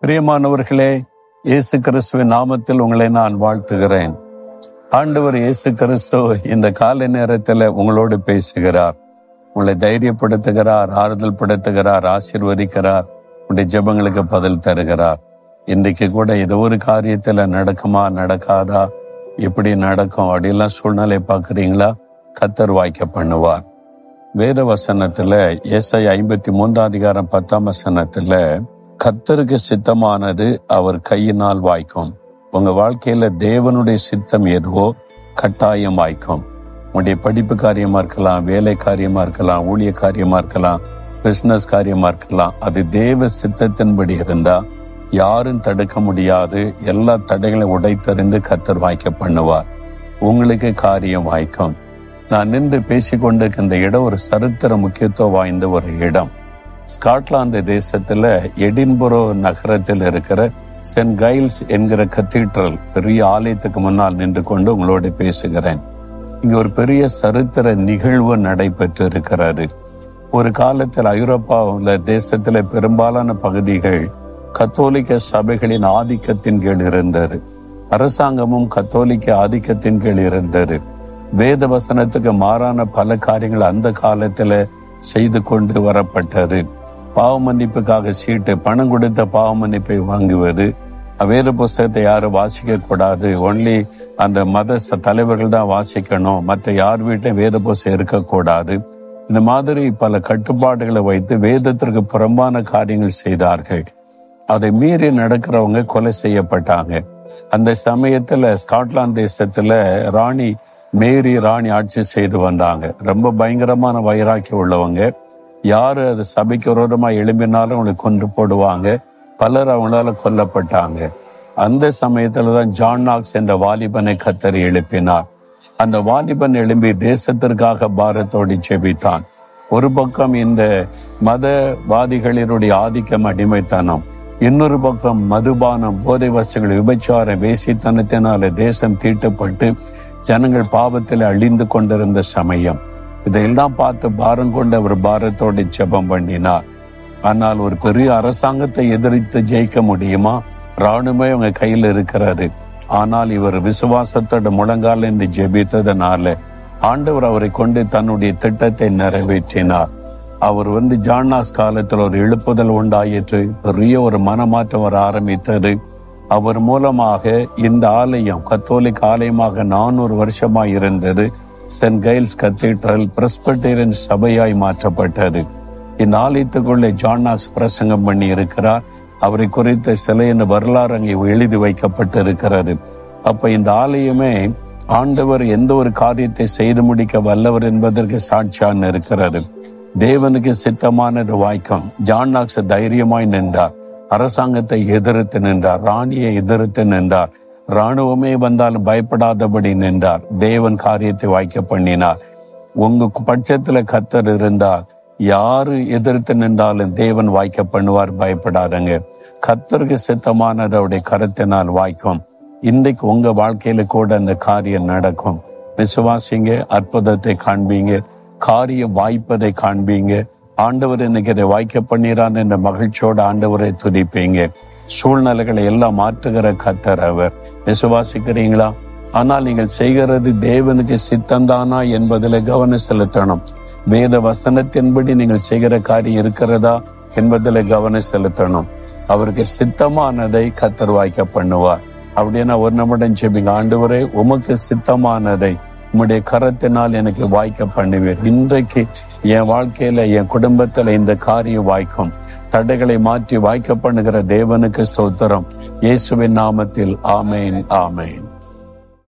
பிரியமானவர்களே, இயேசு கிறிஸ்துவின் நாமத்தில் உங்களை நான் வாழ்த்துகிறேன். ஆண்டவர் இயேசு கிறிஸ்து இந்த காலை நேரத்தில் உங்களோடு பேசுகிறார். உங்களை தைரியப்படுத்துகிறார், ஆறுதல் படுத்துகிறார், ஆசீர்வதிக்கிறார், உங்களுடைய ஜெபங்களுக்கு பதில் தருகிறார். இன்றைக்கு கூட ஏதோ ஒரு காரியத்தில் நடக்குமா நடக்காதா, எப்படி நடக்கும் அப்படிலாம் சூழ்நிலை பார்க்குறீங்களா? கர்த்தர் வாய்க்க பண்ணுவார். வேத வசனத்துல ஏசாயா 53 10 கர்த்தருக்கு சித்தமானது அவர் கையினால் வாய்க்கும். உங்க வாழ்க்கையில தேவனுடைய சித்தம் எதுவோ கட்டாயம் வாய்க்கும். உங்களுடைய படிப்பு காரியமா இருக்கலாம், வேலை காரியமா இருக்கலாம், ஊழிய காரியமா இருக்கலாம், பிசினஸ் காரியமா இருக்கலாம். அது தேவ சித்தத்தின்படி இருந்தா யாரும் தடுக்க முடியாது. எல்லா தடைகளையும் உடைத்தறிந்து கர்த்தர் வாய்க்க பண்ணுவார். உங்களுக்கு காரியம் வாய்க்கும். நான் நின்று பேசிக்கொண்டிருக்க இந்த இடம் ஒரு சரித்திர முக்கியத்துவம் வாய்ந்த ஒரு இடம். ஸ்காட்லாந்து தேசத்துல எடின்பரோ நகரத்தில் இருக்கிற சென்ட் கைல்ஸ் என்கிற கத்தீட்ரல் பெரிய ஆலயத்துக்கு முன்னால் நின்று கொண்டு உங்களோடு பேசுகிறேன். இங்க ஒரு பெரிய சரித்திர நிகழ்வு நடைபெற்று இருக்கிறாரு. ஒரு காலத்தில் ஐரோப்பாவுல தேசத்துல பெரும்பாலான பகுதிகள் கத்தோலிக்க சபைகளின் ஆதிக்கத்தின் கீழ் இருந்தது. அரசாங்கமும் கத்தோலிக்க ஆதிக்கத்தின் கீழ் இருந்தது. வேத வசனத்துக்கு மாறான பல காரியங்கள் அந்த காலத்துல செய்து கொண்டு வரப்பட்டது. பாவ மன்னிப்புக்காக சீட்டு, பணம் கொடுத்த பாவ மன்னிப்பை வாங்குவது, வேத புஸ்தகத்தை யாரும் வாசிக்க கூடாது, ஒன்லி அந்த மத தலைவர்கள் தான் வாசிக்கணும், மற்ற யார் வீட்டையும் வேத புஸ்தகம் இருக்கக்கூடாது. இந்த மாதிரி பல கட்டுப்பாடுகளை வைத்து வேதத்திற்கு புறம்பான காரியங்கள் செய்தார்கள். அதை மீறி நடக்கிறவங்க கொலை செய்யப்பட்டாங்க. அந்த சமயத்துல ஸ்காட்லாந்து தேசத்துல மேரி ராணி ஆட்சி செய்து வந்தாங்க. ரொம்ப பயங்கரமான வைராக்கி உள்ளவங்க. யாரு அது சபைக்கு விரோதமா எழும்பினாலும் அவங்களை கொன்று போடுவாங்க. பலர் அவங்களால கொல்லப்பட்டாங்க. அந்த சமயத்துலதான் ஜான் நாக்ஸ் என்ற வாலிபனை கர்த்தர் எழுப்பினார். அந்த வாலிபன் எழும்பி தேசத்திற்காக பாரத்தோடு ஜெபித்தான். ஒரு பக்கம் இந்த மதவாதிகளினுடைய ஆதிக்கம், அடிமைத்தனம், இன்னொரு பக்கம் மதுபானம், போதை வஸ்துகள், விபச்சாரம், வேசித்தனத்தினால தேசம் தீட்டுப்பட்டு ஜனங்கள் பாவத்தில் அழிந்து கொண்டிருந்த சமயம். இதையெல்லாம் பார்த்து பாரம் கொண்டு அவர் பாரத்தோடு ஜெபம் பண்ணினார். ஆனால் ஒரு பெரிய அரசாங்கத்தை எதிர்த்து ஜெயிக்க முடியுமா? ராணுவமே அவங்க கையில் இருக்கிறாரு. ஆனால் இவர் விசுவாசத்தோட முழங்கால் என்று ஜெபித்ததனால ஆண்டவர் அவரை கொண்டு தன்னுடைய திட்டத்தை நிறைவேற்றினார். அவர் ஜான்னாஸ் காலத்தில் ஒரு எழுப்புதல் உண்டாயிற்று. பெரிய ஒரு மனமாற்றம் வர ஆரம்பித்தது. அவர் மூலமாக இந்த ஆலயம் கத்தோலிக் ஆலயமாக 400 வருஷமாய் இருந்தது. சென்ட் கைல்ஸ் கத்தீட்ரல் பிரெஸ்பிட்டேரியன் சபையாய் மாற்றப்பட்டது. இந்த ஆலயத்துக்குள்ளே ஜான் நாக்ஸ் பிரசங்கம் பண்ணி இருக்கிறார். அவரை குறித்த சிலையின் வரலாறு அங்கே எழுதி வைக்கப்பட்டிருக்கிறது. அப்ப இந்த ஆலயமே ஆண்டவர் எந்த ஒரு காரியத்தை செய்து முடிக்க வல்லவர் என்பதற்கு சாட்சியான இருக்கிறது. தேவனுக்கு சித்தமானது வாய்க்கும். ஜான் நாக்ஸ் தைரியமாய் நின்றார். அரசாங்கத்தை எதிர்த்து நின்றார். ராணியை எதிர்த்து நின்றார். ராணுவமே வந்தாலும் பயப்படாதபடி நின்றார். தேவன் காரியத்தை வாய்க்க பண்ணினார். உங்க பட்சத்துல கர்த்தர் இருந்தால் யாரு எதிர்த்து நின்றாலும் தேவன் வாய்க்க பண்ணுவார். பயப்படாதங்க. கர்த்தருக்கு சித்தமானது அவருடைய கரத்தினால் வாய்க்கும். இன்றைக்கு உங்க வாழ்க்கையில கூட அந்த காரியம் நடக்கும். விசுவாசிங்க, அற்புதத்தை காண்பீங்க, காரியம் வாய்ப்பதை காண்பீங்க. ஆண்டவர் இன்னைக்கு அதை வாய்க்க பண்ணிறான் என்ற மகிழ்ச்சியோடு ஆண்டவரை துதிப்பீங்க. சூழ்நிலைகளை எல்லாம் மாற்றுகிற கர்த்தர் அவர். விசுவாசிக்கிறீங்களா? ஆனால் நீங்கள் செய்கிறது தேவனுக்கு சித்தம்தானா என்பதில் கவனம் செலுத்தணும். வேத வசனத்தின்படி நீங்கள் செய்கிற காரியம் இருக்கிறதா என்பதில் கவனம் செலுத்தணும். அவருக்கு சித்தமானதை கர்த்தர் வாய்க்க பண்ணுவார். அப்படின்னா ஒரு நிமிடம் ஜெபிங்க. ஆண்டவரே, உமக்கு சித்தமானதை உம்முடைய கரத்தினால் எனக்கு வாய்க்க பண்ணுவீர். இன்றைக்கு என் வாழ்க்கையில, என் குடும்பத்துல இந்த காரியம் வாய்க்கும். தடைகளை மாற்றி வாய்க்க பண்ணுகிற தேவனுக்கு ஸ்தோத்திரம். இயேசுவின் நாமத்தில் ஆமேன், ஆமேன்.